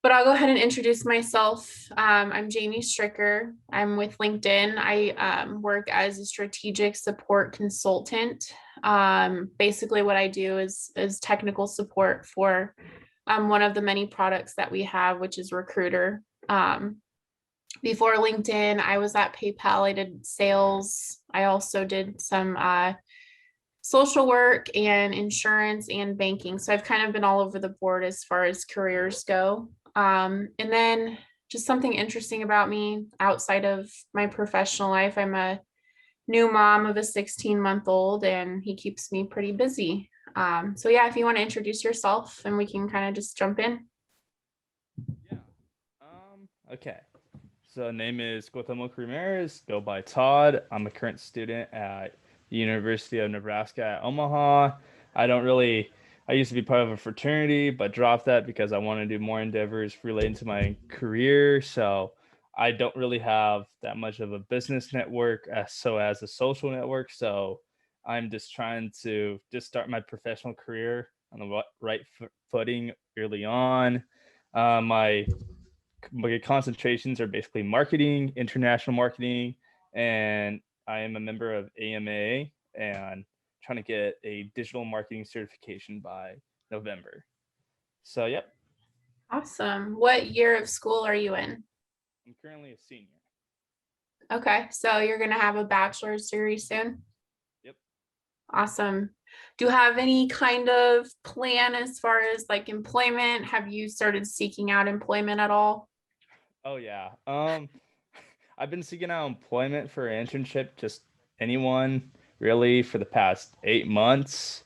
But I'll go ahead and introduce myself. I'm Jamie Stricker. I'm with LinkedIn. I work as a strategic support consultant. Basically, what I do is technical support for one of the many products that we have, which is Recruiter. Before LinkedIn, I was at PayPal. I did sales. I also did some social work and insurance and banking. So I've kind of been all over the board as far as careers go. And then just something interesting about me outside of my professional life, I'm a new mom of a 16-month-old, and he keeps me pretty busy. So yeah, if you want to introduce yourself and we can kind of just jump in. Yeah. Okay. So name is Guillermo Ramirez. Go by Todd. I'm a current student at the University of Nebraska at Omaha. I don't really. I used to be part of a fraternity, but dropped that because I want to do more endeavors relating to my career. So I don't really have that much of a business network as a social network. So I'm just trying to just start my professional career on the right footing early on. My concentrations are basically marketing, international marketing, and I am a member of AMA and trying to get a digital marketing certification by November. So, yep, Awesome. What year of school are you in? I'm currently a senior. Okay, so you're going to have a bachelor's degree soon. Yep. Awesome. Do you have any kind of plan as far as like employment? Have you started seeking out employment at all? Oh yeah. I've been seeking out employment for an internship, just anyone really, for the past 8 months.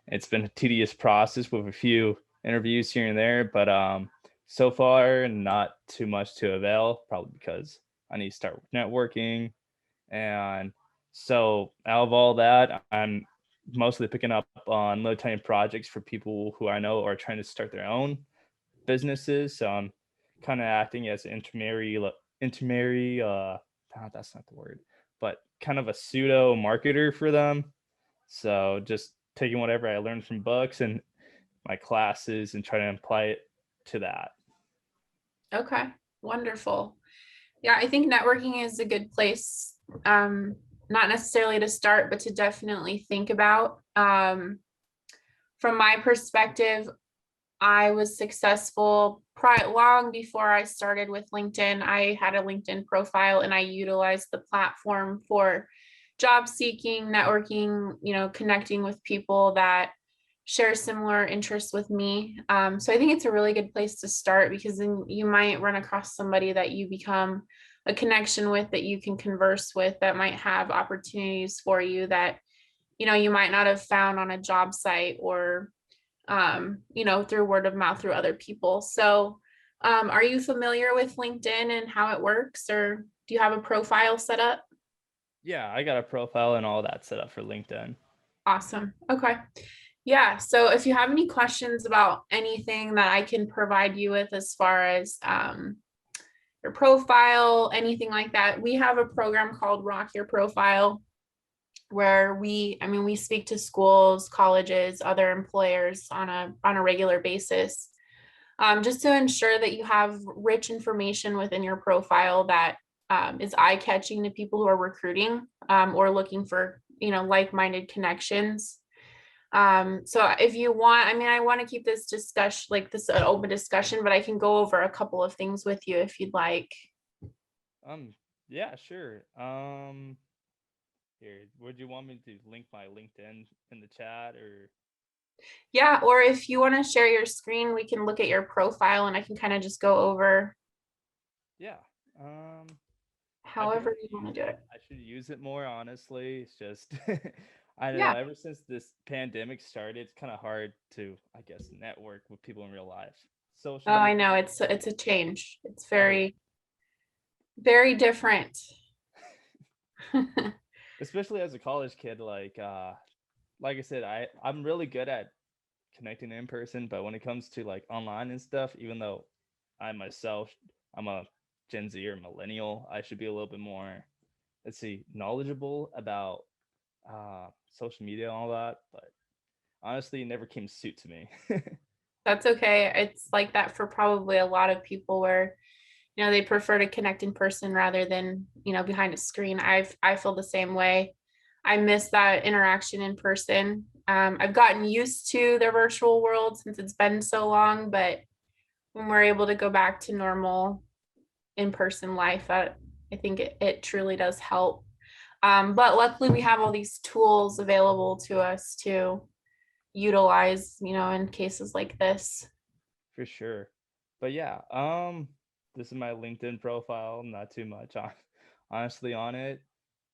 It's been a tedious process with a few interviews here and there, but so far not too much to avail, probably because I need to start networking. And so out of all that, I'm mostly picking up on low time projects for people who I know are trying to start their own businesses. So I'm kind of acting as an intermediary, that's not the word, but kind of a pseudo marketer for them. So just taking whatever I learned from books and my classes and trying to apply it to that. Okay, wonderful. Yeah, I think networking is a good place, not necessarily to start, but to definitely think about. From my perspective, I was successful long before I started with LinkedIn. I had a LinkedIn profile and I utilized the platform for job seeking, networking, connecting with people that share similar interests with me. So I think it's a really good place to start because then you might run across somebody that you become a connection with that you can converse with that might have opportunities for you that you might not have found on a job site or through word of mouth through other people. So, are you familiar with LinkedIn and how it works, or do you have a profile set up? Yeah, I got a profile and all that set up for LinkedIn. Awesome. Okay. Yeah. So, if you have any questions about anything that I can provide you with as far as your profile, anything like that, we have a program called Rock Your Profile where we speak to schools, colleges, other employers on a regular basis, just to ensure that you have rich information within your profile that is eye catching to people who are recruiting or looking for like-minded connections. So if you want, I want to keep this discussion like this an open discussion, but I can go over a couple of things with you if you'd like. Um, yeah, sure. Here, would you want me to link my LinkedIn in the chat or? Yeah, or if you want to share your screen, we can look at your profile and I can kind of just go over Yeah. Um, I do however you want to do it. I should use it more, honestly. It's just I don't know. Yeah. Ever since this pandemic started, it's kind of hard to, I guess, network with people in real life. Oh, Social I media. know it's a change. It's Oh yeah. very, very different. Especially as a college kid, like I said, I'm really good at connecting in person, but when it comes to like online and stuff, even though I myself I'm a Gen Z or millennial, I should be a little bit more, let's see, knowledgeable about social media and all that, but honestly, it never came suit to me. That's okay. It's like that for probably a lot of people where, they prefer to connect in person rather than, behind a screen. I feel the same way. I miss that interaction in person. I've gotten used to the virtual world since it's been so long, but when we're able to go back to normal in-person life, I think it truly does help. But luckily we have all these tools available to us to utilize, in cases like this. For sure. But yeah, this is my LinkedIn profile. Not too much on honestly on it.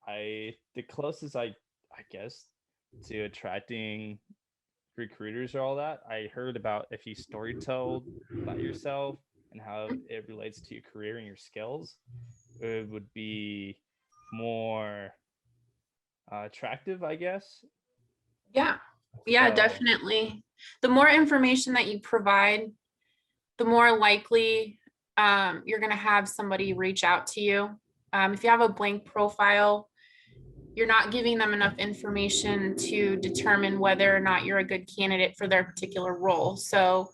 The closest I guess to attracting recruiters or all that, I heard about if you storytell about yourself and how it relates to your career and your skills, it would be more attractive, I guess. Yeah. Yeah, So, definitely. The more information that you provide, the more likely you're going to have somebody reach out to you. If you have a blank profile, you're not giving them enough information to determine whether or not you're a good candidate for their particular role. So,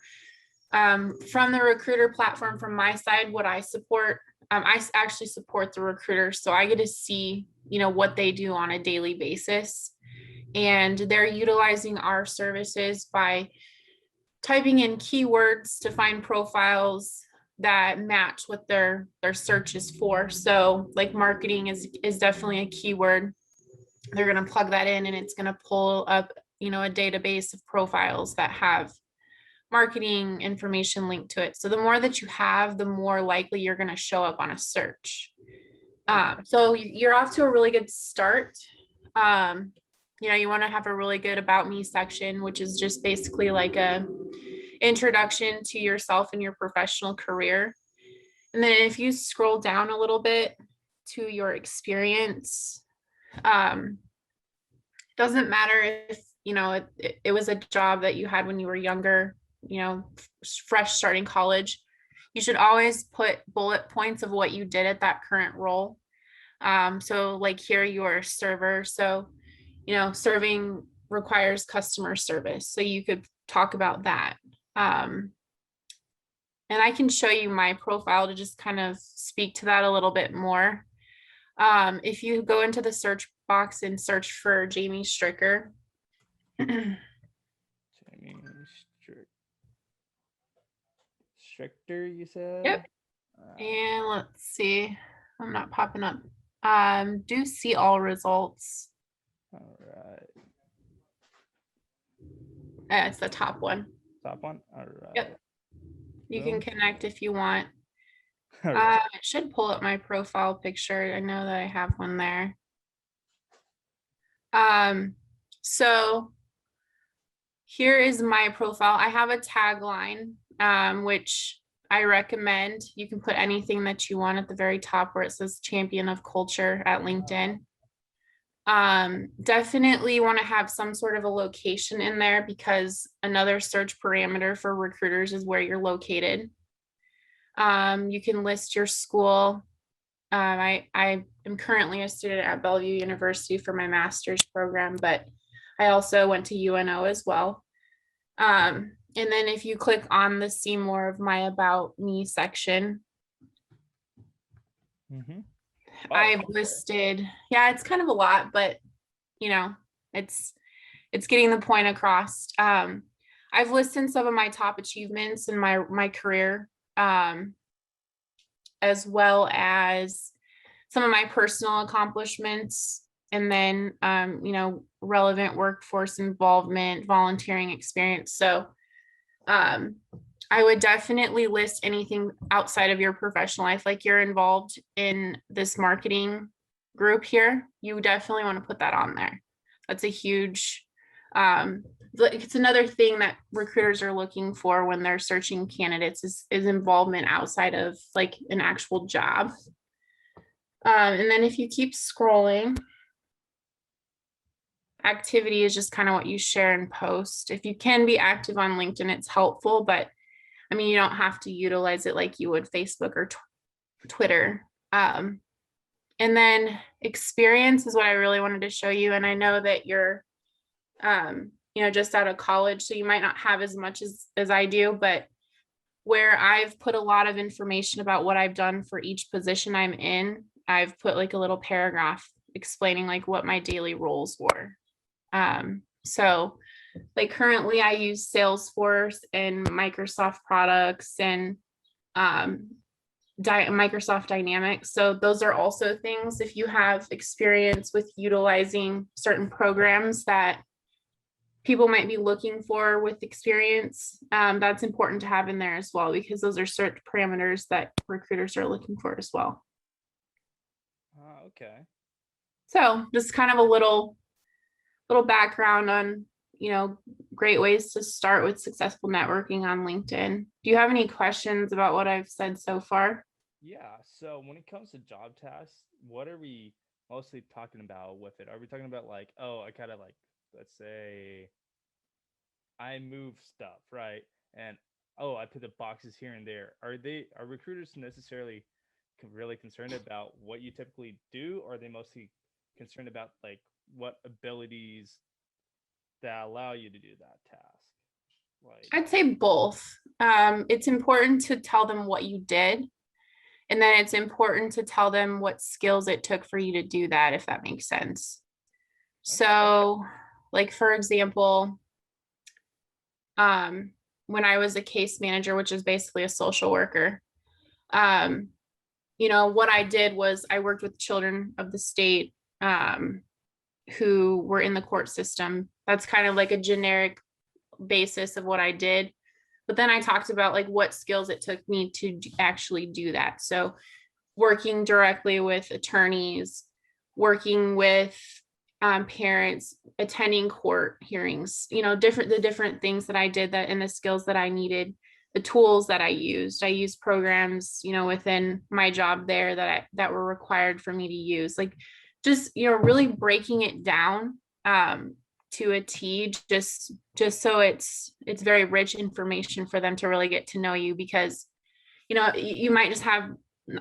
from the recruiter platform, from my side, what I support, I actually support the recruiters. So I get to see, what they do on a daily basis. And they're utilizing our services by typing in keywords to find profiles that match what their search is for. So like marketing is definitely a keyword. They're going to plug that in and it's going to pull up, a database of profiles that have marketing information linked to it. So the more that you have, the more likely you're going to show up on a search. So you're off to a really good start. You want to have a really good about me section, which is just basically like a introduction to yourself and your professional career. And then if you scroll down a little bit to your experience, doesn't matter if, it was a job that you had when you were younger, fresh starting college. You should always put bullet points of what you did at that current role. So like here you're a server. So, serving requires customer service. So you could talk about that. And I can show you my profile to just kind of speak to that a little bit more. If you go into the search box and search for Jamie Stricker. Jamie Stricker, you said? Yep. And let's see. I'm not popping up. Do see all results. All right. It's the top one. Top one? All right. Yep. You Boom. can connect if you want. All right. It should pull up my profile picture. I know that I have one there. So here is my profile. I have a tagline, which I recommend. You can put anything that you want at the very top where it says champion of culture at LinkedIn. Definitely want to have some sort of a location in there because another search parameter for recruiters is where you're located. You can list your school. I am currently a student at Bellevue University for my master's program, but I also went to UNO as well. And then if you click on the see more of my about me section, I've listed, it's kind of a lot, but it's getting the point across. I've listed some of my top achievements in my career, as well as some of my personal accomplishments, and then relevant workforce involvement, volunteering experience. So I would definitely list anything outside of your professional life, like you're involved in this marketing group here. You definitely want to put that on there. That's a huge, it's another thing that recruiters are looking for when they're searching candidates is involvement outside of like an actual job. And then if you keep scrolling, activity is just kind of what you share and post. If you can be active on LinkedIn, it's helpful, but I mean, you don't have to utilize it like you would Facebook or Twitter. And then experience is what I really wanted to show you. And I know that you're just out of college. So you might not have as much as I do, but where I've put a lot of information about what I've done for each position I'm in, I've put like a little paragraph explaining like what my daily roles were. So like currently I use Salesforce and Microsoft products and Microsoft Dynamics. So those are also things, if you have experience with utilizing certain programs that people might be looking for with experience, that's important to have in there as well, because those are search parameters that recruiters are looking for as well. Okay. So just kind of a little background on, great ways to start with successful networking on LinkedIn. Do you have any questions about what I've said so far? Yeah. So when it comes to job tasks, what are we mostly talking about with it? Are we talking about like, oh, I kind of like, let's say I move stuff, right? And oh, I put the boxes here and there. Are recruiters necessarily really concerned about what you typically do, or are they mostly concerned about like what abilities that allow you to do that task? Like, I'd say both. It's important to tell them what you did, and then it's important to tell them what skills it took for you to do that, if that makes sense. okay. So, like for example, when I was a case manager, which is basically a social worker, what I did was I worked with children of the state who were in the court system. That's kind of like a generic basis of what I did. But then I talked about like what skills it took me to actually do that. So working directly with attorneys, working with parents, attending court hearings, the different things that I did, that and the skills that I needed, the tools that I used. I used programs, within my job there that were required for me to use. Like just, really breaking it down to a T, just so it's very rich information for them to really get to know you, because you might just have,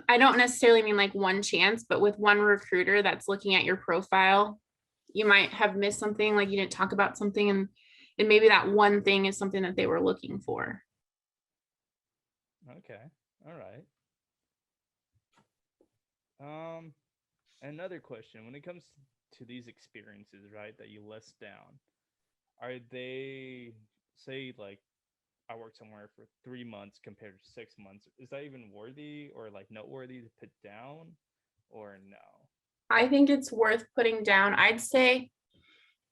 I don't necessarily mean like one chance, but with one recruiter that's looking at your profile, you might have missed something, like you didn't talk about something, and maybe that one thing is something that they were looking for. Okay. All right. Another question, when it comes to these experiences, right, that you list down, are they, say like I worked somewhere for 3 months compared to 6 months, is that even worthy or like noteworthy to put down, or no? I think it's worth putting down. I'd say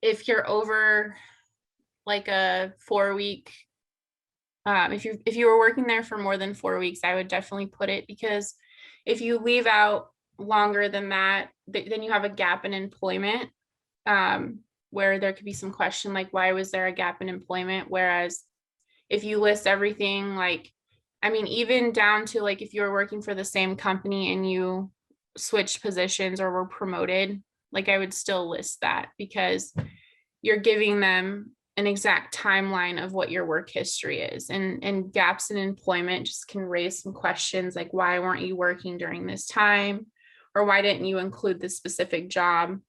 if you're over like a 4 week, if you were working there for more than 4 weeks, I would definitely put it, because if you leave out longer than that, then you have a gap in employment, where there could be some question like, why was there a gap in employment? Whereas if you list everything, like, I mean, even down to like if you were working for the same company and you switched positions or were promoted, like I would still list that, because you're giving them an exact timeline of what your work history is, and gaps in employment just can raise some questions like, why weren't you working during this time, or why didn't you include this specific job?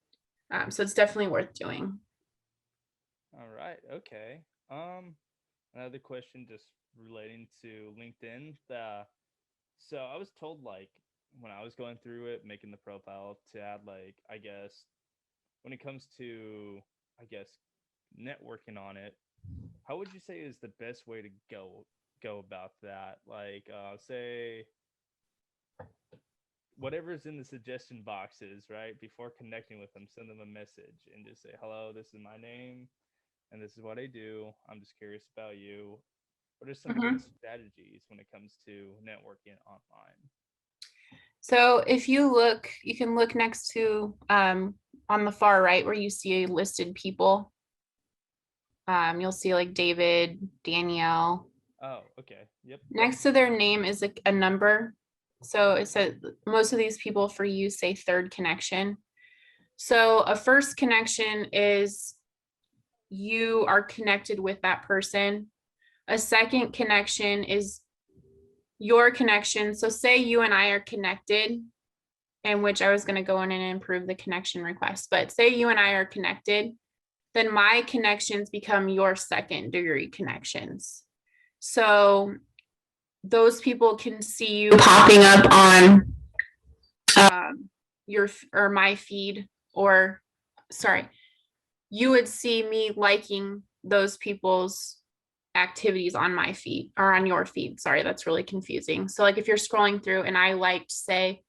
So it's definitely worth doing. All right. Okay. Another question just relating to LinkedIn. So I was told like when I was going through it, making the profile, to add like, I guess when it comes to, I guess, networking on it, how would you say is the best way to go about that? Like, say whatever's in the suggestion boxes, right? Before connecting with them, send them a message and just say, "Hello, this is my name, and this is what I do. I'm just curious about you." What are some good Mhm. strategies when it comes to networking online? So if you look, you can look next to on the far right where you see listed people. You'll see like David, Danielle. Oh, okay. Yep. Next to their name is a number. So it says most of these people for you say third connection. So a first connection is you are connected with that person. A second connection is your connection. So say you and I are connected, in which I was going to go in and improve the connection request, but say you and I are connected. then my connections become your second degree connections. So those people can see you popping up on your or my feed, or sorry, you would see me liking those people's activities on my feed or on your feed. Sorry, that's really confusing. So like if you're scrolling through and I liked, say,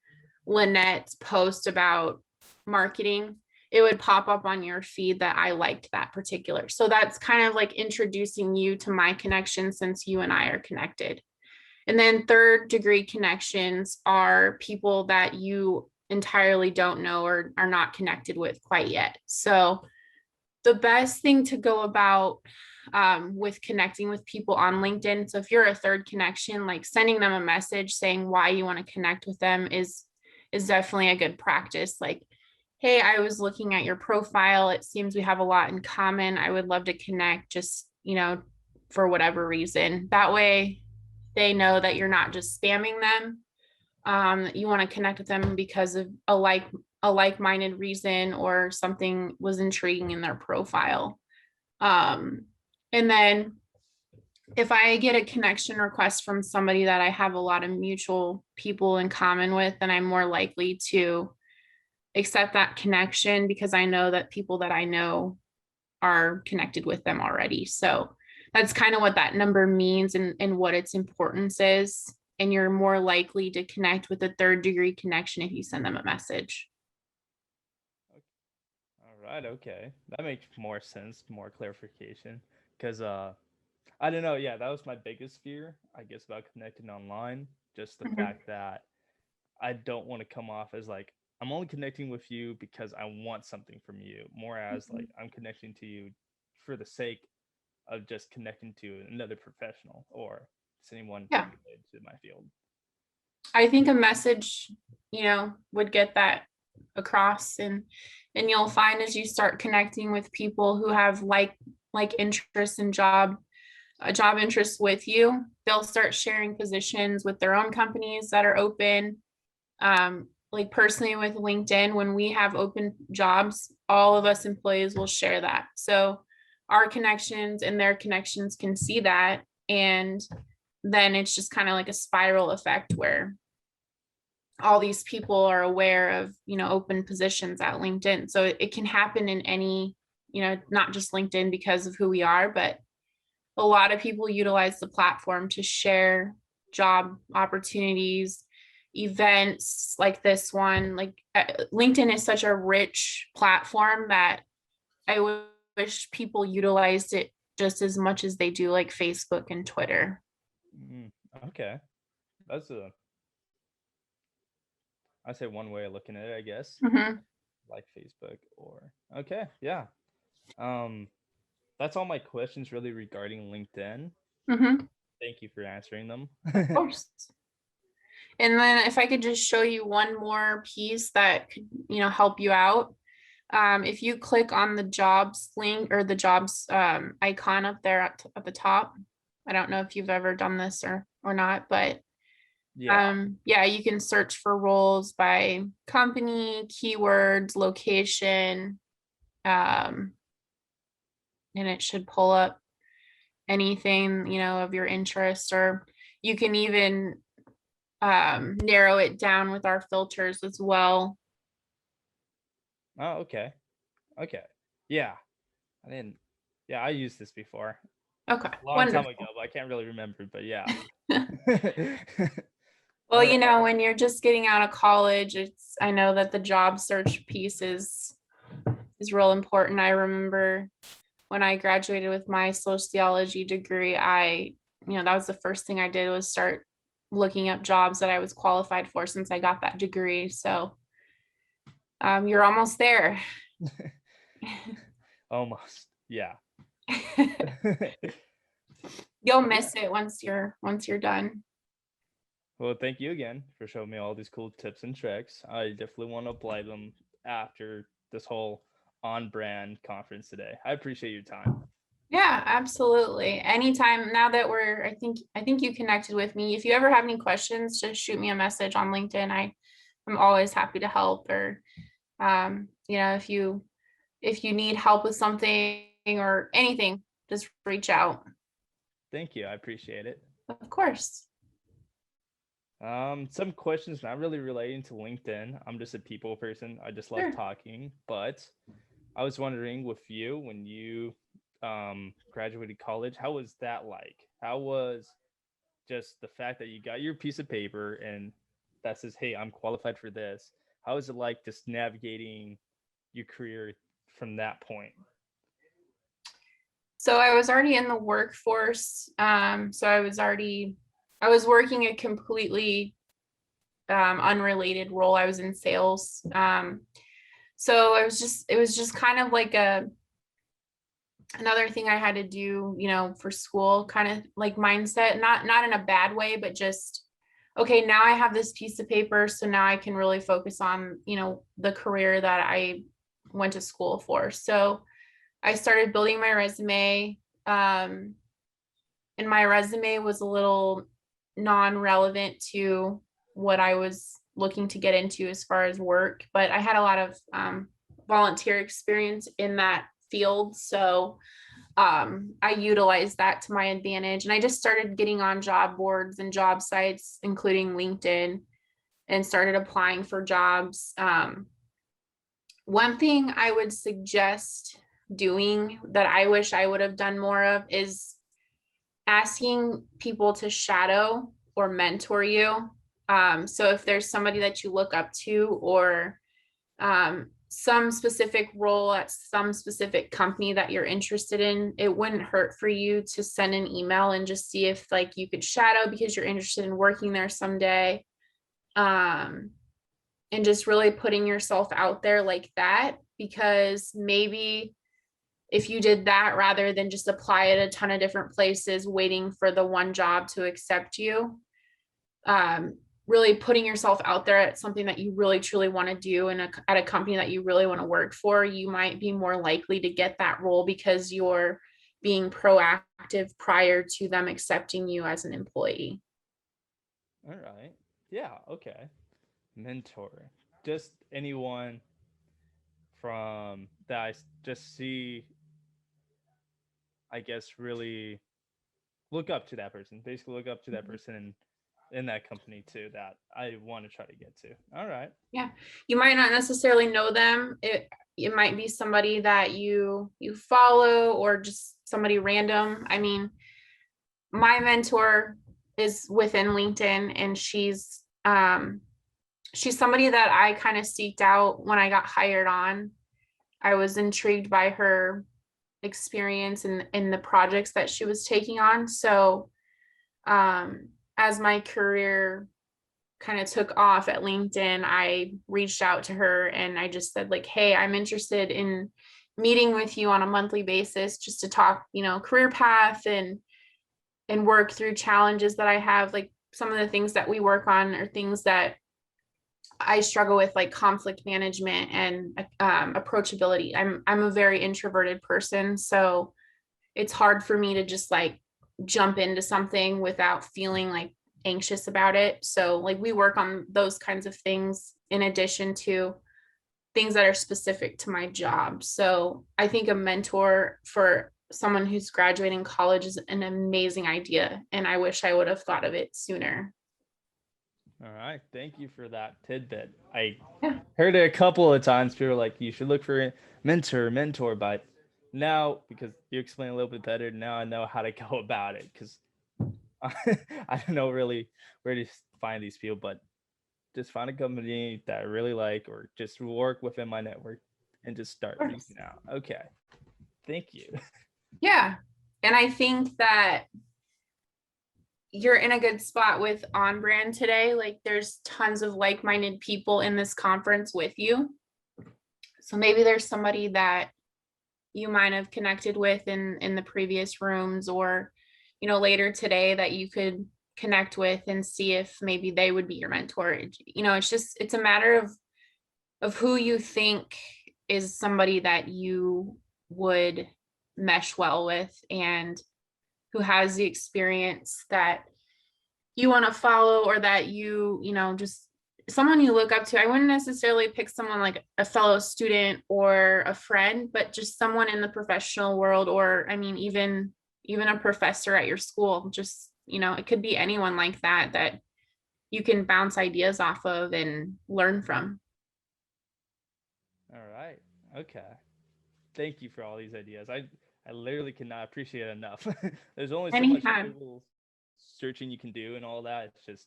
Lynette's post about marketing, it would pop up on your feed that I liked that particular. So that's kind of like introducing you to my connection since you and I are connected. And then third degree connections are people that you entirely don't know or are not connected with quite yet. So the best thing to go about with connecting with people on LinkedIn. So if you're a third connection, like sending them a message saying why you want to connect with them is definitely a good practice. Like, hey, I was looking at your profile. It seems we have a lot in common. I would love to connect, just, for whatever reason. That way they know that you're not just spamming them, that you want to connect with them because of a like-minded reason or something was intriguing in their profile. And then if I get a connection request from somebody that I have a lot of mutual people in common with, then I'm more likely to accept that connection because I know that people that I know are connected with them already. So that's kind of what that number means and what its importance is. And you're more likely to connect with a third degree connection if you send them a message. All right, okay. That makes more sense, more clarification. Because I don't know, yeah, that was my biggest fear, I guess, about connecting online. Just the fact that I don't want to come off as like I'm only connecting with you because I want something from you, more as like I'm connecting to you for the sake of just connecting to another professional or just anyone Yeah. related to my field. I think a message, would get that across, and you'll find as you start connecting with people who have like interests in job interests with you, they'll start sharing positions with their own companies that are open. Like personally with LinkedIn, when we have open jobs, all of us employees will share that. So our connections and their connections can see that. And then it's just kind of like a spiral effect where all these people are aware of, open positions at LinkedIn. So it can happen in any, not just LinkedIn because of who we are, but a lot of people utilize the platform to share job opportunities, events like this one. Like LinkedIn is such a rich platform that I wish people utilized it just as much as they do like Facebook and Twitter. Okay. That's I say one way of looking at it, I guess. Like Facebook or okay, yeah. That's all my questions really regarding LinkedIn. Thank you for answering them. Of course. And then if I could just show you one more piece that could, help you out. If you click on the jobs link or the jobs icon up there at the top, I don't know if you've ever done this or not, but yeah, you can search for roles by company, keywords, location, and it should pull up anything, of your interest, or you can even narrow it down with our filters as well. Oh, okay. Yeah. I used this before. Okay. A long time ago, but I can't really remember, but yeah. Well, when you're just getting out of college, I know that the job search piece is real important. I remember when I graduated with my sociology degree, that was the first thing I did was start looking up jobs that I was qualified for since I got that degree. So you're almost there. Almost. Yeah. You'll miss it once you're done. Well, thank you again for showing me all these cool tips and tricks. I definitely want to apply them after this whole on-brand conference today. I appreciate your time. Yeah, absolutely. Anytime. Now that I think you connected with me. If you ever have any questions, just shoot me a message on LinkedIn. I'm always happy to help. Or if you if you need help with something or anything, just reach out. Thank you. I appreciate it. Of course. Some questions not really relating to LinkedIn. I'm just a people person. I just love Sure. talking. But I was wondering with you, when you graduated college, how was that like? How was just the fact that you got your piece of paper and that says, hey, I'm qualified for this? How is it like just navigating your career from that point? So I was already in the workforce. So I was working a completely unrelated role. I was in sales. So it was just kind of like another thing I had to do, you know, for school, kind of like mindset, not in a bad way, but just, okay, now I have this piece of paper, so now I can really focus on, you know, the career that I went to school for. So I started building my resume. And my resume was a little non-relevant to what I was looking to get into as far as work, but I had a lot of volunteer experience in that field. So I utilized that to my advantage. And I just started getting on job boards and job sites, including LinkedIn, and started applying for jobs. One thing I would suggest doing that I wish I would have done more of is asking people to shadow or mentor you. So if there's somebody that you look up to, or some specific role at some specific company that you're interested in, it wouldn't hurt for you to send an email and just see if like you could shadow because you're interested in working there someday. And just really putting yourself out there like that, because maybe if you did that rather than just apply at a ton of different places waiting for the one job to accept you, really putting yourself out there at something that you really truly want to do and at a company that you really want to work for, you might be more likely to get that role because you're being proactive prior to them accepting you as an employee. All right. Yeah. Okay. Mentor. Just anyone from that I just see, I guess, really look up to that person. Basically, look up to that person in that company too that I want to try to get to. All right. Yeah, you might not necessarily know them. It might be somebody that you follow or just somebody random. I mean, my mentor is within LinkedIn, and she's somebody that I kind of seeked out when I got hired on. I was intrigued by her experience and in the projects that she was taking on. So as my career kind of took off at LinkedIn, I reached out to her and I just said like, hey, I'm interested in meeting with you on a monthly basis just to talk, you know, career path and work through challenges that I have. Like some of the things that we work on are things that I struggle with, like conflict management and approachability. I'm a very introverted person, so it's hard for me to just like jump into something without feeling like anxious about it. So like we work on those kinds of things in addition to things that are specific to my job. So I think a mentor for someone who's graduating college is an amazing idea, and I wish I would have thought of it sooner. All right. Thank you for that tidbit. I Yeah, heard it a couple of times. People were like, you should look for a mentor. But now, because you explain a little bit better, now I know how to go about it. Because I don't know really where to find these people, but just find a company that I really like, or just work within my network and just start of course. reaching out. Okay. Thank you. Yeah. And I think that you're in a good spot with OnBrand today. Like there's tons of like-minded people in this conference with you. So maybe there's somebody that you might have connected with in the previous rooms, or you know, later today that you could connect with and see if maybe they would be your mentor. You know, it's just it's a matter of who you think is somebody that you would mesh well with and who has the experience that you want to follow, or that you know, just someone you look up to. I wouldn't necessarily pick someone like a fellow student or a friend, but just someone in the professional world, or I mean, even a professor at your school. Just, it could be anyone like that you can bounce ideas off of and learn from. All right. Okay. Thank you for all these ideas. I literally cannot appreciate it enough. There's only so much Anytime. Google searching you can do and all that. It's just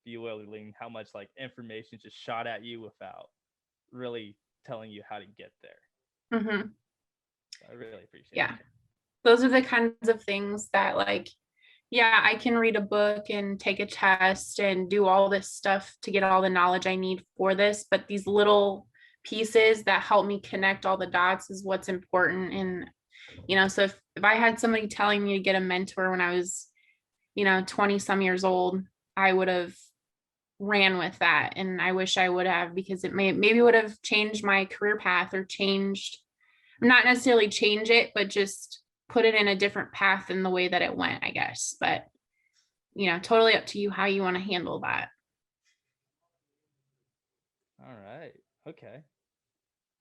bewildering how much like information just shot at you without really telling you how to get there. Hmm. So I really appreciate Yeah. it. Those are the kinds of things that, like, yeah, I can read a book and take a test and do all this stuff to get all the knowledge I need for this, but these little pieces that help me connect all the dots is what's important. And so if I had somebody telling me to get a mentor when I was 20 some years old, I would have ran with that. And I wish I would have, because it maybe would have changed my career path, or changed, not necessarily change it, but just put it in a different path than the way that it went, I guess. But totally up to you how you want to handle that. All right. Okay.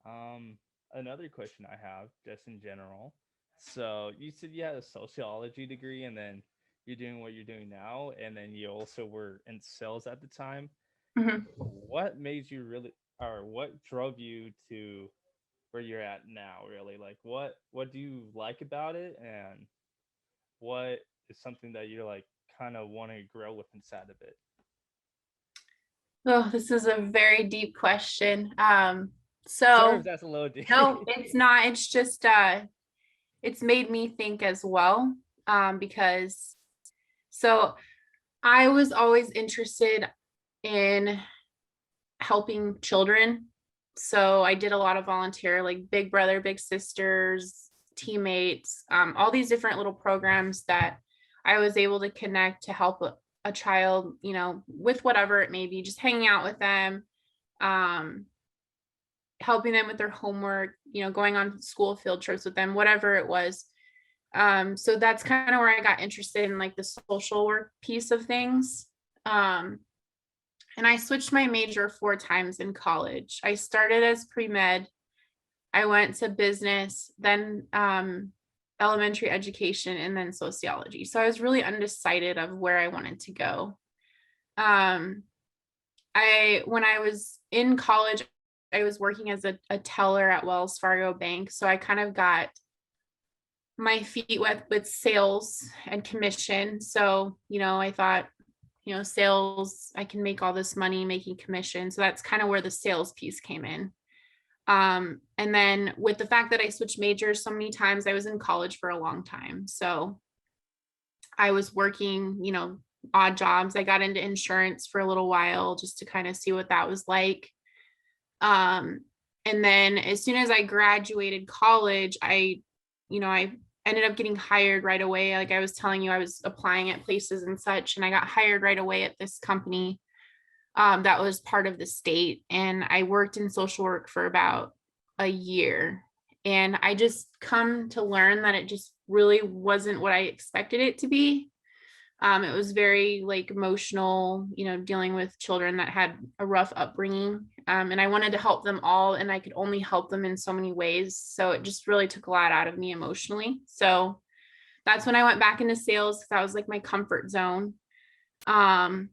Um, Another question I have, just in general. So you said you had a sociology degree, and then you're doing what you're doing now, and then you also were in sales at the time. Mhm. What made you really, or what drove you to where you're at now? Really, like what do you like about it, and what is something that you're like kind of want to grow with inside of it? Oh, this is a very deep question. Sorry if So that's a little deep. no, it's not. It's just it's made me think as well. Because so I was always interested in helping children. So I did a lot of volunteer, like Big Brother, Big Sisters, teammates, all these different little programs that I was able to connect to help a child, with whatever it may be, just hanging out with them, um, helping them with their homework, going on school field trips with them, whatever it was. So that's kind of where I got interested in like the social work piece of things. Um, and I switched my major 4 times in college. I started as pre-med. I went to business, then elementary education, and then sociology. So I was really undecided of where I wanted to go. Um, when I was in college, I was working as a teller at Wells Fargo Bank. So I kind of got my feet wet with sales and commission. So, I thought, sales, I can make all this money making commission. So that's kind of where the sales piece came in. And then with the fact that I switched majors so many times, I was in college for a long time. So I was working, odd jobs. I got into insurance for a little while just to kind of see what that was like. Um, and then as soon as I graduated college, I ended up getting hired right away. Like I was telling you, I was applying at places and such, and I got hired right away at this company that was part of the state. And I worked in social work for about a year. And I just come to learn that it just really wasn't what I expected it to be. It was very like emotional, dealing with children that had a rough upbringing. And I wanted to help them all, and I could only help them in so many ways. So it just really took a lot out of me emotionally. So that's when I went back into sales, because that was like my comfort zone. Um,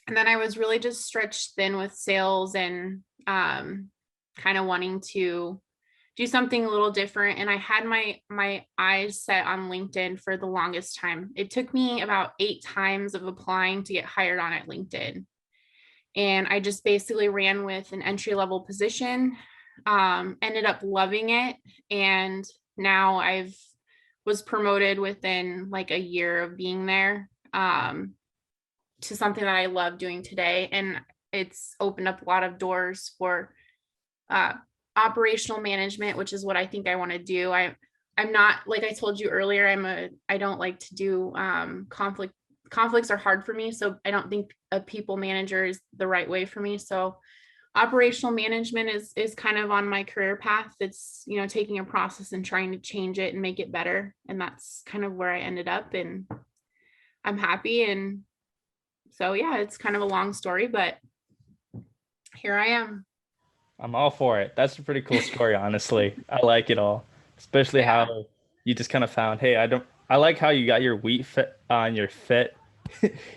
and then I was really just stretched thin with sales, and kind of wanting to do something a little different. And I had my eyes set on LinkedIn for the longest time. It took me about 8 times of applying to get hired on at LinkedIn. And I just basically ran with an entry level position, ended up loving it. And now I've was promoted within like a year of being there, to something that I love doing today. And it's opened up a lot of doors for uh, operational management, which is what I think I want to do. I'm not, like I told you earlier, I don't like to do conflicts are hard for me. So I don't think a people manager is the right way for me. So operational management is kind of on my career path. It's, taking a process and trying to change it and make it better. And that's kind of where I ended up, and I'm happy. And So yeah, it's kind of a long story, but here I am. I'm all for it. That's a pretty cool story, honestly. I like it all, especially Yeah. how you just kind of found, hey, I don't. I like how you got your wheat fit on your fit,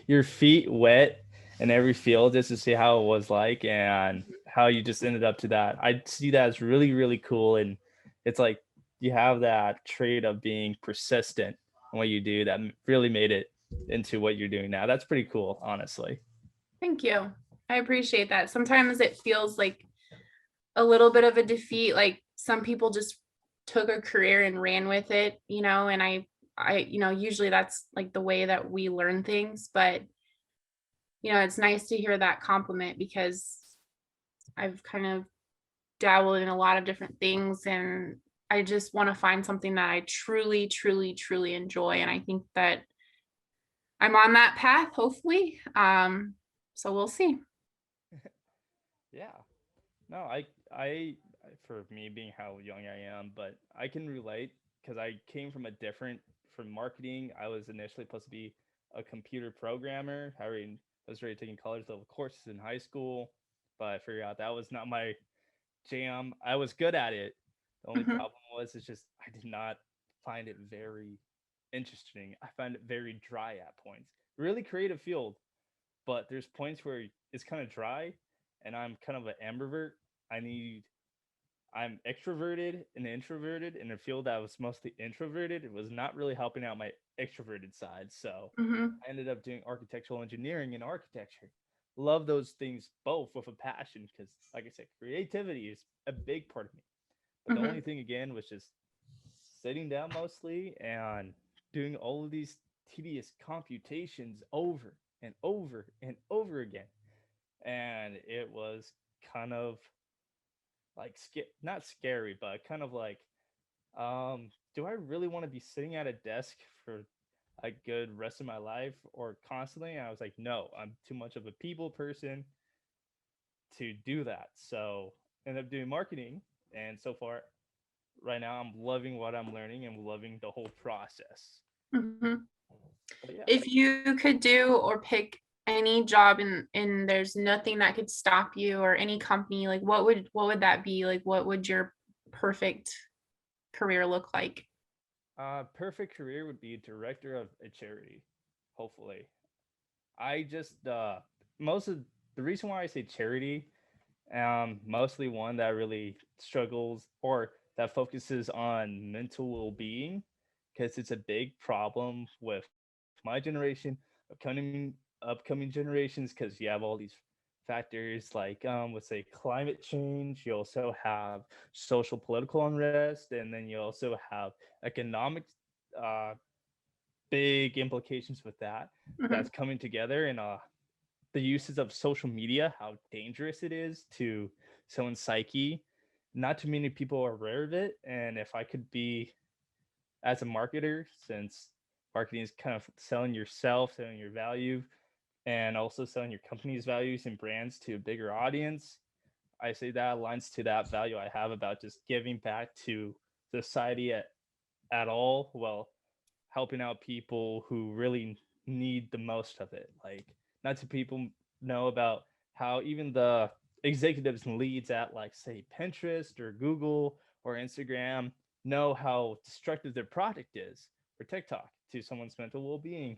your feet wet in every field just to see how it was like and how you just ended up to that. I see that as really, really cool, and it's like you have that trait of being persistent in what you do that really made it into what you're doing now. That's pretty cool, honestly. Thank you. I appreciate that. Sometimes it feels like a little bit of a defeat. Like some people just took a career and ran with it, and usually that's like the way that we learn things, but it's nice to hear that compliment because I've kind of dabbled in a lot of different things and I just want to find something that I truly, truly, truly enjoy. And I think that I'm on that path, hopefully. So we'll see. Yeah. No, I, for me being how young I am, but I can relate because I came from a different, from marketing. I was initially supposed to be a computer programmer. I was already taking college level courses in high school, but I figured out that was not my jam. I was good at it. The only Mhm, problem was it's just I did not find it very interesting. I find it very dry at points. Really creative field, but there's points where it's kind of dry, and I'm kind of an ambivert. I need I'm extroverted and introverted in a field that was mostly introverted. It was not really helping out my extroverted side. So mhm, I ended up doing architectural engineering and architecture. Love those things both with a passion because, like I said, creativity is a big part of me. But the only mhm, thing, again, was just sitting down mostly and doing all of these tedious computations over and over and over again. And it was kind of like not scary, but kind of like, do I really want to be sitting at a desk for a good rest of my life or constantly? And I was like, no, I'm too much of a people person to do that. So ended up doing marketing, and so far, right now, I'm loving what I'm learning and loving the whole process. mhm. But yeah, If you could do or pick any job and there's nothing that could stop you or any company, like what would that be? Like what would your perfect career look like? perfect career would be director of a charity. Hopefully, I just most of the reason why I say charity, mostly one that really struggles or that focuses on mental well-being, because it's a big problem with my generation, upcoming generations, because you have all these factors like let's say climate change. You also have social political unrest, and then you also have economic uh, big implications with that that's Mhm, coming together. And the uses of social media, how dangerous it is to someone's psyche. Not too many people are aware of it. And if I could be, as a marketer, since marketing is kind of selling yourself, selling your value, and also selling your company's values and brands to a bigger audience, I say that aligns to that value I have about just giving back to society at all. Well, helping out people who really need the most of it. Like, not to people know about how even the executives and leads at, like, say, Pinterest or Google or Instagram know how destructive their product is, or TikTok, to someone's mental well-being.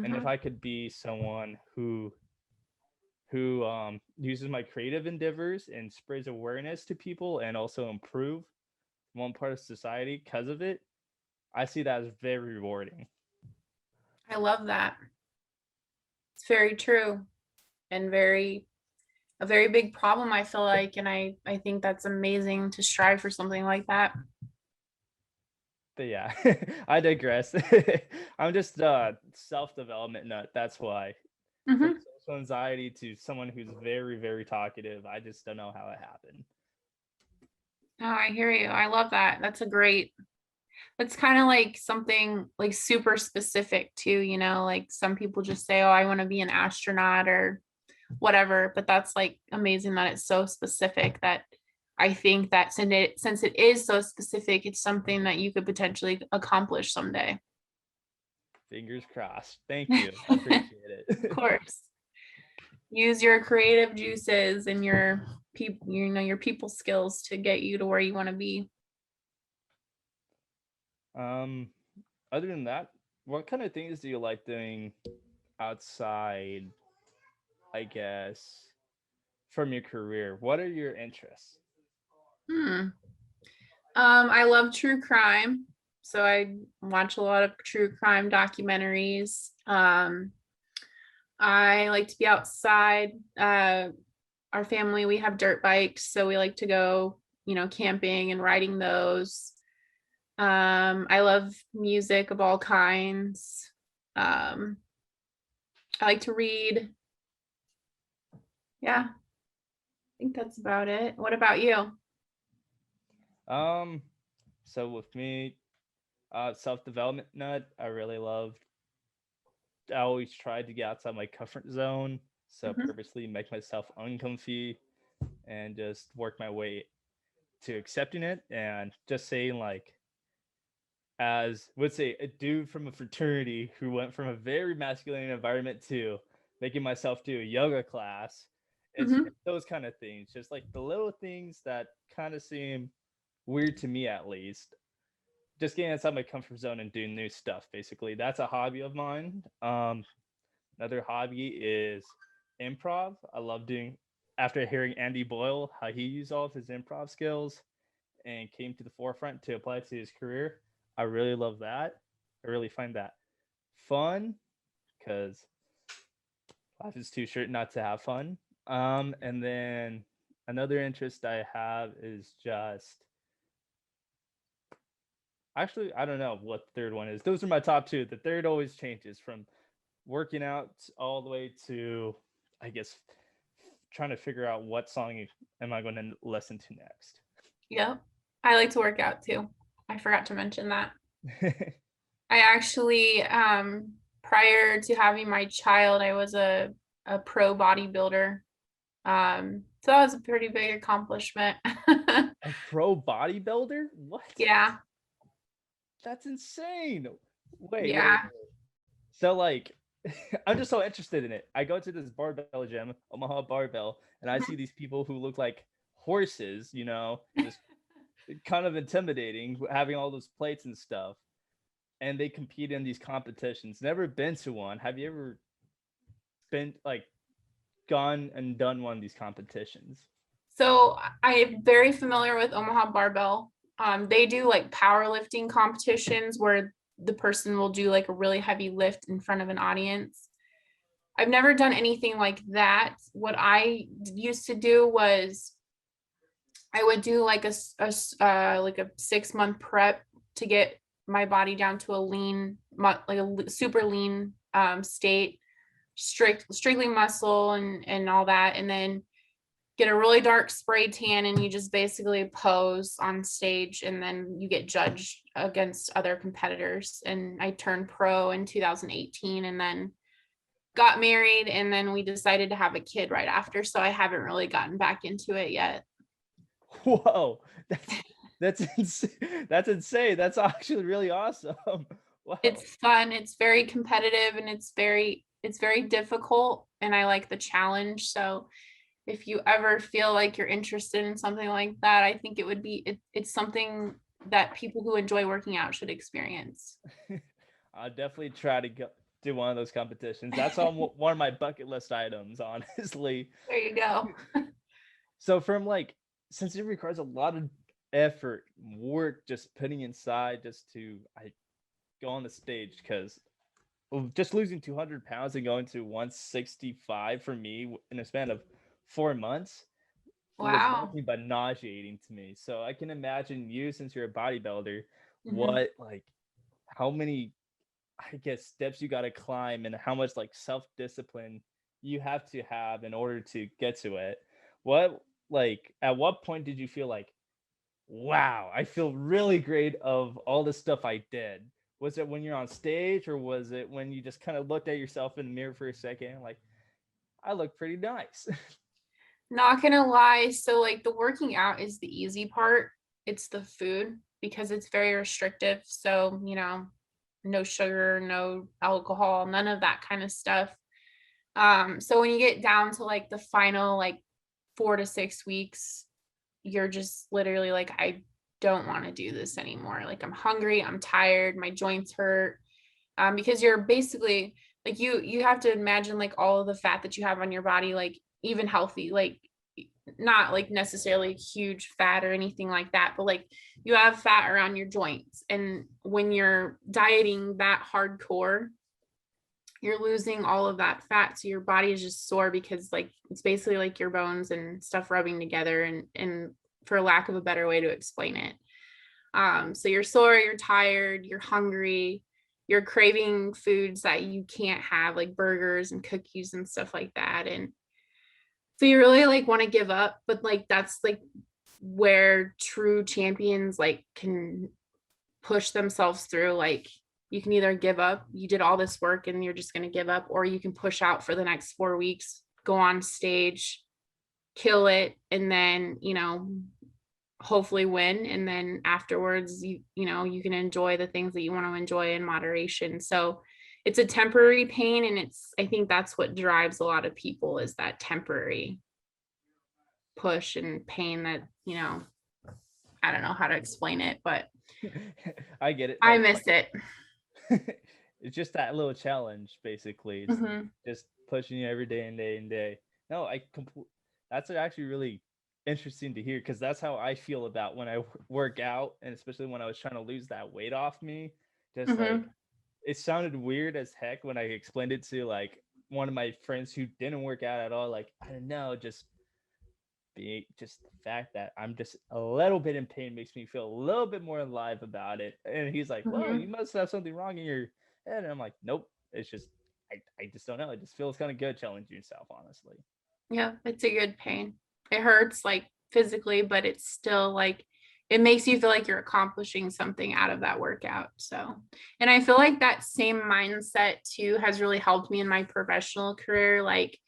And if mhm. I could be someone who uses my creative endeavors and spreads awareness to people and also improve one part of society because of it, I see that as very rewarding. I love that. It's very true and a very big problem, I feel like, and I think that's amazing to strive for something like that. But yeah, I digress. I'm just self-development nut. That's why. From Mhm. social anxiety to someone who's very, very talkative. I just don't know how it happened. Oh, I hear you. I love that. That's kind of like something like super specific too, like some people just say, oh, I want to be an astronaut or whatever, but that's like amazing that it's so specific that I think that since it is so specific, it's something that you could potentially accomplish someday. Fingers crossed. Thank you. I appreciate Of it. course. use your creative juices and your people, your people skills to get you to where you want to be. Um, Other than that, what kind of things do you like doing outside, I guess, from your career? What are your interests? Hmm. I love true crime. So I watch a lot of true crime documentaries. I like to be outside. Our family, we have dirt bikes, so we like to go, camping and riding those. I love music of all kinds. I like to read. Yeah, I think that's about it. What about you? Um, so with me, self-development nut, I really loved. I always tried to get outside my comfort zone, so Mhm. purposely make myself uncomfy and just work my way to accepting it and just saying like as would say a dude from a fraternity who went from a very masculine environment to making myself do a yoga class. It's Mhm. those kind of things, just like the little things that kind of seem weird to me at least. Just getting outside my comfort zone and doing new stuff. Basically, that's a hobby of mine. Another hobby is improv. I love doing. After hearing Andy Boyle, how he used all of his improv skills and came to the forefront to apply to his career. I really love that. I really find that fun because life is too short not to have fun. And then another interest I have is just actually I don't know what the third one is. Those are my top two. The third always changes from working out all the way to I guess trying to figure out what song am I going to listen to next. Yep. I like to work out too. I forgot to mention that. I actually, prior to having my child, I was a pro bodybuilder. So that was a pretty big accomplishment. A pro bodybuilder? What? Yeah. That's insane. Wait. Yeah. So like I'm just so interested in it. I go to this barbell gym, Omaha Barbell, and I see Mhm. these people who look like horses, just kind of intimidating, having all those plates and stuff. And they compete in these competitions. Never been to one. Have you ever been like gone and done one of these competitions? So I am very familiar with Omaha Barbell. They do like powerlifting competitions where the person will do like a really heavy lift in front of an audience. I've never done anything like that. What I used to do was I would do like like a 6 month prep to get my body down to a lean, like a super lean state, strictly muscle and all that, and then get a really dark spray tan and you just basically pose on stage and then you get judged against other competitors. And I turned pro in 2018 and then got married and then we decided to have a kid right after. So I haven't really gotten back into it yet. Whoa, that's insane. That's insane. That's actually really awesome. Wow. It's fun, it's very competitive and it's very difficult and I like the challenge. So if you ever feel like you're interested in something like that, I think it's something that people who enjoy working out should experience. I'll definitely try to go do one of those competitions. That's on one of my bucket list items, honestly. There you go. So from like, since it requires a lot of effort, work, just putting inside just to I go on the stage because just losing 200 pounds and going to 165 for me in a span of 4 months was Wow. nothing but nauseating to me. So I can imagine you, since you're a bodybuilder, Mhm. what like how many I guess steps you got to climb and how much like self discipline you have to have in order to get to it. What like at what point did you feel like, wow, I feel really great of all the stuff I did? Was it when you're on stage or was it when you just kind of looked at yourself in the mirror for a second like I look pretty nice? Not gonna lie, so like the working out is the easy part. It's the food because it's very restrictive. So, no sugar, no alcohol, none of that kind of stuff. So when you get down to like the final like 4 to 6 weeks, you're just literally like, I don't want to do this anymore. Like I'm hungry, I'm tired, my joints hurt. Because you're basically like you have to imagine like all of the fat that you have on your body, like even healthy, like not like necessarily huge fat or anything like that, but like you have fat around your joints. And when you're dieting that hardcore, you're losing all of that fat. So your body is just sore because like it's basically like your bones and stuff rubbing together and for lack of a better way to explain it. So you're sore, you're tired, you're hungry, you're craving foods that you can't have, like burgers and cookies and stuff like that. And so you really like want to give up, but like that's like where true champions like can push themselves through. Like you can either give up, you did all this work and you're just going to give up, or you can push out for the next 4 weeks, go on stage, kill it, and then, you know, hopefully win. And then afterwards, you know, you can enjoy the things that you want to enjoy in moderation. So it's a temporary pain. And it's, I think that's what drives a lot of people is that temporary push and pain that, you know, I don't know how to explain it, but I get it. I Like, miss it. it's just that little challenge, basically. It's just pushing you every day and day and day. No, that's actually really interesting to hear, because that's how I feel about when I work out, and especially when I was trying to lose that weight off me. Just like it sounded weird as heck when I explained it to like one of my friends who didn't work out at all. Like, I don't know, just the fact that I'm just a little bit in pain makes me feel a little bit more alive about it. And he's like, well, you must have something wrong in your head. And I'm like, nope, it's just I just don't know. It just feels kind of good challenging yourself, honestly. Yeah, it's a good pain. It hurts like physically, but it's still like it makes you feel like you're accomplishing something out of that workout. So, and I feel like that same mindset too has really helped me in my professional career. Like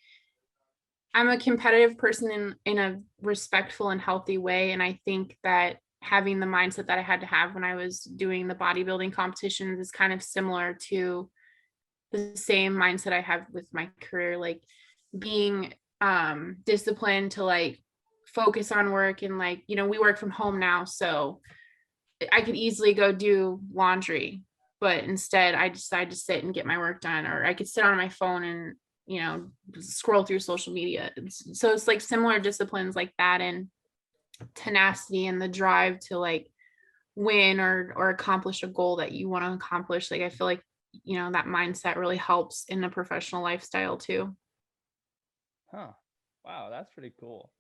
I'm a competitive person in a respectful and healthy way. And I think that having the mindset that I had to have when I was doing the bodybuilding competitions is kind of similar to the same mindset I have with my career, like being disciplined to like focus on work. And like, you know, we work from home now, so I could easily go do laundry, but instead I decide to sit and get my work done, or I could sit on my phone and, you know, scroll through social media. So it's like similar disciplines like that, and tenacity and the drive to like win or accomplish a goal that you want to accomplish. Like I feel like, you know, that mindset really helps in a professional lifestyle too. Huh. Wow, that's pretty cool.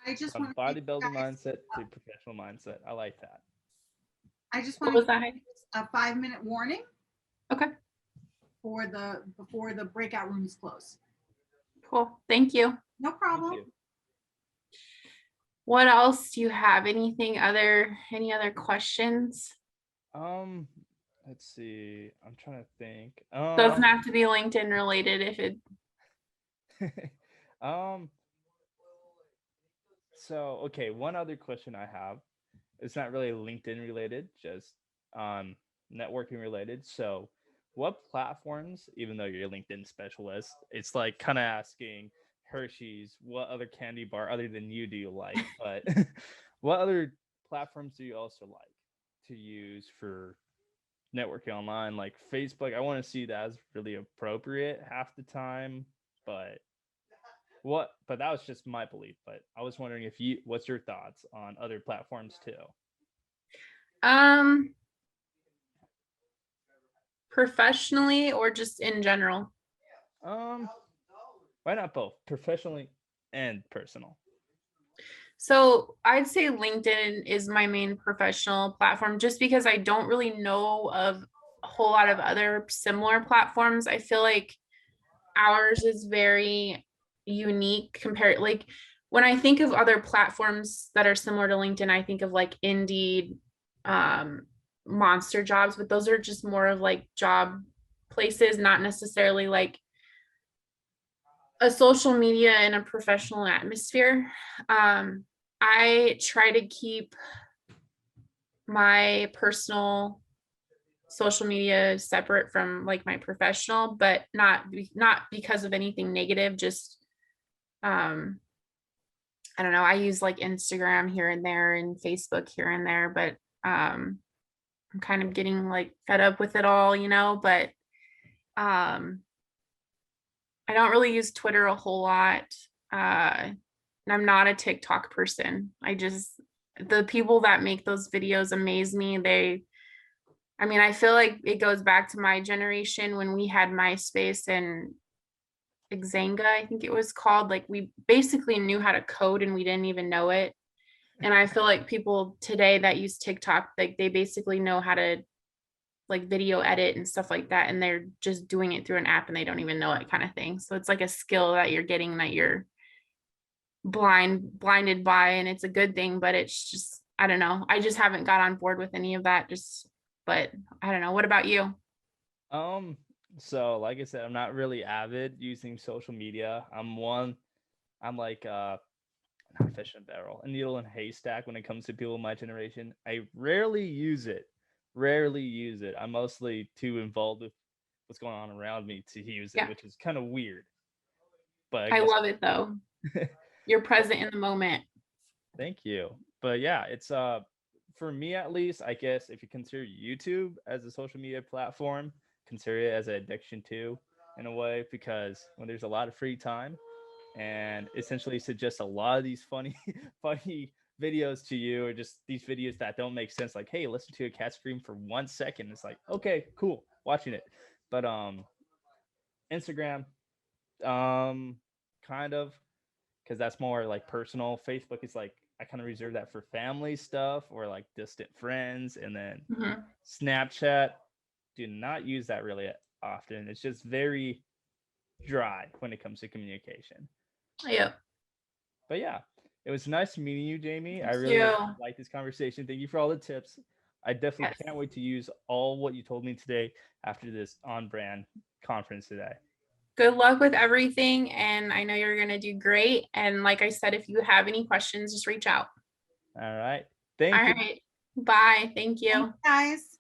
I just From want to bodybuilding mindset to professional mindset. I like that. I just What want was to that? give a 5-minute warning Okay, before the breakout rooms close. cool. Thank you. No Thank problem. you. What else do you have? Any other questions? Let's see. I'm trying to think. Doesn't have to be LinkedIn related if it. um so okay, one other question I have. It's not really LinkedIn related, just networking related. So what platforms, even though you're a LinkedIn specialist, it's like kind of asking Hershey's, what other candy bar other than you do you like? But what other platforms do you also like to use for networking online? Like Facebook, I want to see that as really appropriate half the time, but but that was just my belief. But I was wondering what's your thoughts on other platforms too? Professionally or just in general? Um, why not both, professionally and personal? So I'd say LinkedIn is my main professional platform just because I don't really know of a whole lot of other similar platforms. I feel like ours is very unique compared, like when I think of other platforms that are similar to LinkedIn, I think of like Indeed, Monster Jobs, but those are just more of like job places, not necessarily like a social media in a professional atmosphere. I try to keep my personal social media separate from like my professional, but not because of anything negative, just I don't know. I use like Instagram here and there and Facebook here and there, but I'm kind of getting like fed up with it all, but I don't really use Twitter a whole lot. And I'm not a TikTok person. The people that make those videos amaze me. I feel like it goes back to my generation when we had MySpace and Xanga, I think it was called. Like we basically knew how to code and we didn't even know it. And I feel like people today that use TikTok, like they basically know how to like video edit and stuff like that. And they're just doing it through an app and they don't even know it, kind of thing. So it's like a skill that you're getting that you're blinded by, and it's a good thing, but it's just, I don't know. I just haven't got on board with any of that. But I don't know. What about you? So like I said, I'm not really avid using social media. I'm like not a fish in a barrel, a needle in a haystack when it comes to people in my generation. I rarely use it. I'm mostly too involved with what's going on around me to use it, Yeah. which is kind of weird. But I love it though. You're present in the moment. Thank you. But yeah, it's for me at least, I guess if you consider YouTube as a social media platform, consider it as an addiction too, in a way, because when there's a lot of free time and essentially suggests a lot of these funny videos to you, or just these videos that don't make sense, like, hey, listen to a cat scream for 1 second. It's like, okay, cool, watching it. But Instagram, kind of, because that's more like personal. Facebook is like, I kind of reserve that for family stuff or like distant friends. And then Snapchat, do not use that really often. It's just very dry when it comes to communication. Yeah. But yeah, it was nice meeting you, Jamie. I Thank really you. like this conversation. Thank you for all the tips. I definitely can't wait to use all what you told me today after this on-brand conference today. Good luck with everything. And I know you're going to do great. And like I said, if you have any questions, just reach out. All right. Thank All you. right. Bye. Thank you. Thanks, guys.